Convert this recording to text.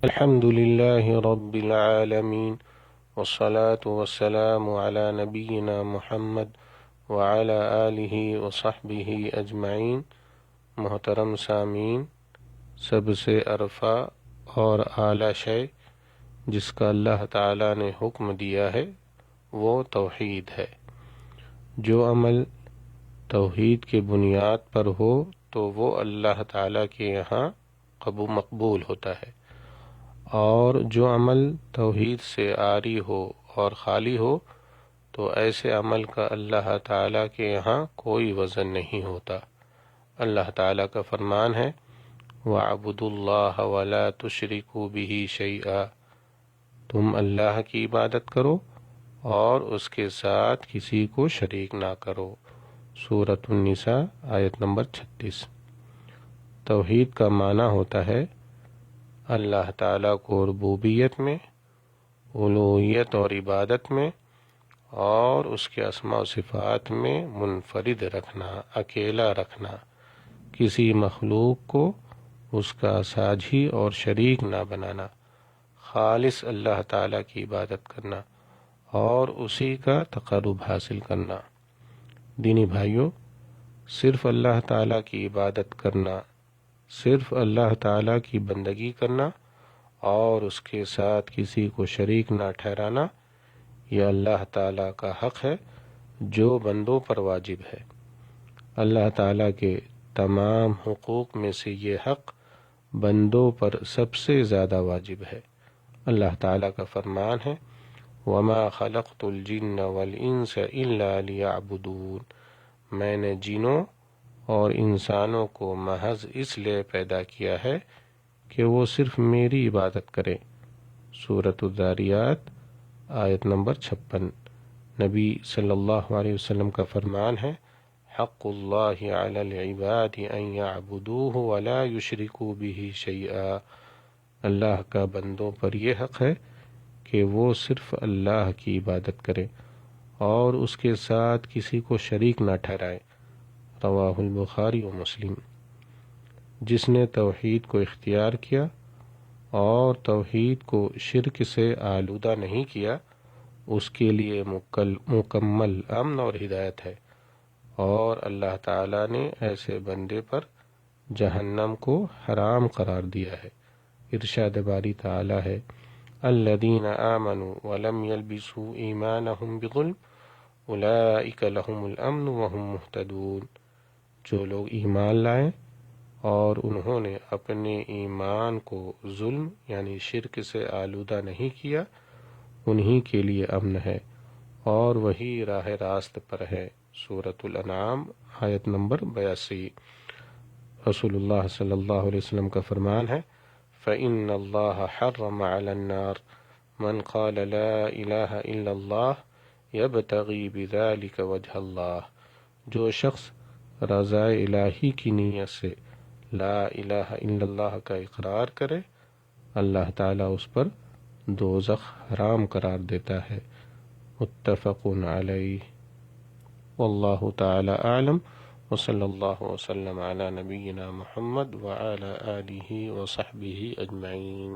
الحمد لله رب العالمين والصلاة والسلام على نبينا محمد وعلى آله وصحبه اجمعین۔ محترم سامعین، سب سے عرفہ اور اعلیٰ شے جس کا اللہ تعالیٰ نے حکم دیا ہے وہ توحید ہے۔ جو عمل توحید کے بنیاد پر ہو تو وہ اللہ تعالیٰ کے یہاں مقبول ہوتا ہے، اور جو عمل توحید سے عاری ہو اور خالی ہو تو ایسے عمل کا اللہ تعالیٰ کے یہاں کوئی وزن نہیں ہوتا۔ اللہ تعالیٰ کا فرمان ہے وَاعْبُدُوا اللَّهَ وَلَا تُشْرِكُوا بِهِ شَيْئًا، تم اللہ کی عبادت کرو اور اس کے ساتھ کسی کو شریک نہ کرو۔ سورۃ النساء آیت نمبر 36۔ توحید کا معنی ہوتا ہے اللہ تعالیٰ کو ربوبیت میں، الوہیت اور عبادت میں، اور اس کے اسماء و صفات میں منفرد رکھنا، اکیلا رکھنا، کسی مخلوق کو اس کا ساجھی اور شریک نہ بنانا، خالص اللہ تعالیٰ کی عبادت کرنا اور اسی کا تقرب حاصل کرنا۔ دینی بھائیوں، صرف اللہ تعالیٰ کی عبادت کرنا، صرف اللہ تعالیٰ کی بندگی کرنا اور اس کے ساتھ کسی کو شریک نہ ٹھہرانا، یہ اللہ تعالیٰ کا حق ہے جو بندوں پر واجب ہے۔ اللہ تعالیٰ کے تمام حقوق میں سے یہ حق بندوں پر سب سے زیادہ واجب ہے۔ اللہ تعالیٰ کا فرمان ہے وَمَا خَلَقْتُ الْجِنَّ وَالْإِنسَ إِلَّا لِيَعْبُدُونَ، میں نے جنوں اور انسانوں کو محض اس لیے پیدا کیا ہے کہ وہ صرف میری عبادت کریں۔ سورۃ الذاریات آیت نمبر 56۔ نبی صلی اللہ علیہ وسلم کا فرمان ہے حق اللہ علی العباد ان یعبدوہ ولا یشرکوا بہ شیئا، اللہ کا بندوں پر یہ حق ہے کہ وہ صرف اللہ کی عبادت کریں اور اس کے ساتھ کسی کو شریک نہ ٹھہرائیں۔ رواہ البخاری و مسلم۔ جس نے توحید کو اختیار کیا اور توحید کو شرک سے آلودہ نہیں کیا، اس کے لیے مکمل امن اور ہدایت ہے، اور اللہ تعالیٰ نے ایسے بندے پر جہنم کو حرام قرار دیا ہے۔ ارشاد باری تعالیٰ ہے الذین آمنوا ولم یلبسوا ایمانہم بظلم اولئک لہم الامن وہم مہتدون، جو لوگ ایمان لائیں اور انہوں نے اپنے ایمان کو ظلم یعنی شرک سے آلودہ نہیں کیا، انہی کے لیے امن ہے اور وہی راہ راست پر ہے۔ سورۃ الانعام آیت نمبر 82۔ رسول اللہ صلی اللہ علیہ وسلم کا فرمان ہے فإن اللہ حرم علی النار من قال لا الہ الا اللہ یبتغی بذلک وجہ اللہ، جو شخص رضا الہی کی نیت سے لا الہ الا اللہ کا اقرار کرے، اللہ تعالیٰ اس پر دوزخ حرام قرار دیتا ہے۔ متفق علیہ۔ واللہ تعالی اعلم، وصلی اللہ وسلم علی نبینا محمد وعلی آلہ وصحبہ اجمعین۔